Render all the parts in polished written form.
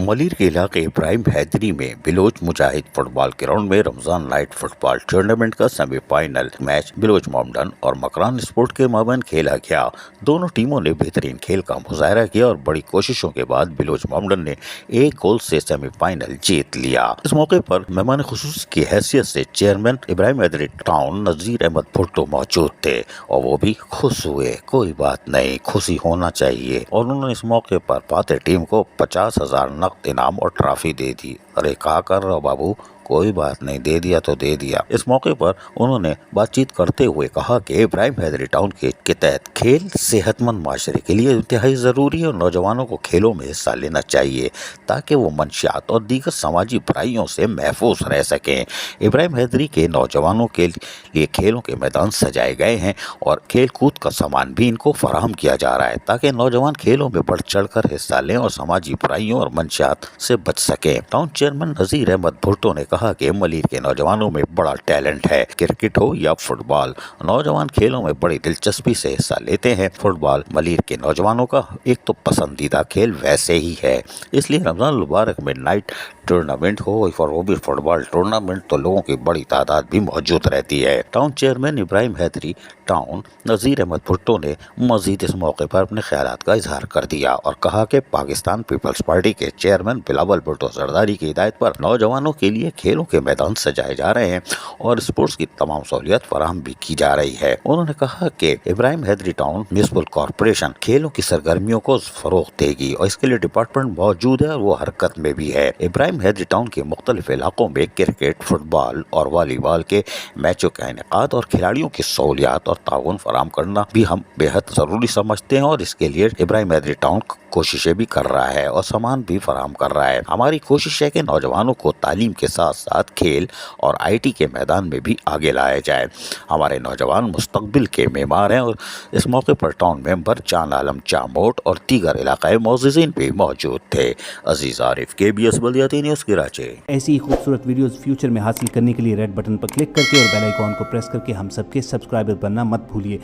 मलिर के इलाके इब्राहिम हैदरी में बिलोच मुजाहिद फुटबॉल ग्राउंड में रमजान नाइट फुटबॉल टूर्नामेंट का सेमीफाइनल मैच बिलोच मोमडन और मकरान स्पोर्ट के माबैन खेला गया। दोनों टीमों ने बेहतरीन खेल का मुजाहरा किया और बड़ी कोशिशों के बाद बिलोच मोमडन ने 1 गोल से सेमीफाइनल जीत लिया। इस मौके पर मेहमान खुसूस की हैसियत से चेयरमैन इब्राहिम हैदरी टाउन नजीर अहमद भुट्टो मौजूद थे और वो भी खुश हुए। कोई बात नहीं, खुशी होना चाहिए। और उन्होंने इस मौके पर फातेह टीम को 50,000 नकद इनाम और ट्रॉफी दे दी। अरे क्या कर रहे हो बाबू, कोई बात नहीं, दे दिया तो दे दिया। इस मौके पर उन्होंने बातचीत करते हुए कहा कि इब्राहिम हैदरी टाउन के तहत खेल सेहतमंद माशरे के लिए इंतहाई ज़रूरी है और नौजवानों को खेलों में हिस्सा लेना चाहिए ताकि वो मंशियात और दीगर समाजी बुराइयों से महफूज रह सकें। इब्राहिम हैदरी के नौजवानों के लिए खेलों के मैदान सजाए गए हैं और खेल कूद का सामान भी इनको फराहम किया जा रहा है ताकि नौजवान खेलों में बढ़ चढ़ कर हिस्सा लें और समाजी बुराइयों और मंशियात से बच सकें। टाउन चेयरमैन नजीर अहमद भुट्टो ने कहा कि मलिर के नौजवानों में बड़ा टैलेंट है, क्रिकेट हो या फुटबॉल, नौजवान खेलों में बड़ी दिलचस्पी से हिस्सा लेते हैं। फुटबॉल मलिर के नौजवानों का एक तो पसंदीदा खेल वैसे ही है, इसलिए रमजान मुबारक में नाइट टूर्नामेंट हो और वो भी फुटबॉल टूर्नामेंट तो लोगों की बड़ी तादाद भी मौजूद रहती है। Town chairman Ibrahim Hydari town Nazir Ahmed Bhutto ने मजीद इस मौके पर अपने ख्यालात का इजहार कर दिया और कहा कि पाकिस्तान पीपल्स पार्टी के चेयरमैन बिलावल भुट्टो जरदारी की हिदायत पर नौजवानों के लिए खेलों के मैदान सजाए जा रहे हैं और स्पोर्ट्स की तमाम सहूलियत फराहम भी की जा रही है। उन्होंने कहा कि Ibrahim Hydari town municipal corporation खेलों की सरगर्मियों को फरोग देगी और इसके लिए डिपार्टमेंट मौजूद है और वो हरकत में भी है। इब्राहिम हैदरी टाउन के मुख्तलिफ इलाकों में क्रिकेट, फुटबॉल और वॉलीबॉल के मैचों का इनेकाद और खिलाड़ियों की सहूलियात और ताउन फराहम करना भी हम बेहद ज़रूरी समझते हैं और इसके लिए इब्राहिम हैदरी टाउन कोशिशें भी कर रहा है और सामान भी फराहम कर रहा है। हमारी कोशिश है कि नौजवानों को तालीम के साथ साथ खेल और IT के मैदान में भी आगे लाया जाए। हमारे नौजवान मुस्तकबिल के मेमार हैं और इस मौके पर टाउन मेंबर जान आलम चामोट और दीगर इलाकाई मौजूदीन भी मौजूद थे। अजीज आरिफ, KBS बल्दियाती न्यूज़ कराची। ऐसी ही खूबसूरत वीडियोस फ्यूचर में हासिल करने के लिए रेड बटन पर क्लिक करके और बेल आइकॉन को प्रेस करके हम सबके सब्सक्राइबर बनना मत भूलिए।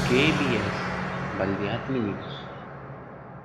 KBS बल्दियाती न्यूज़।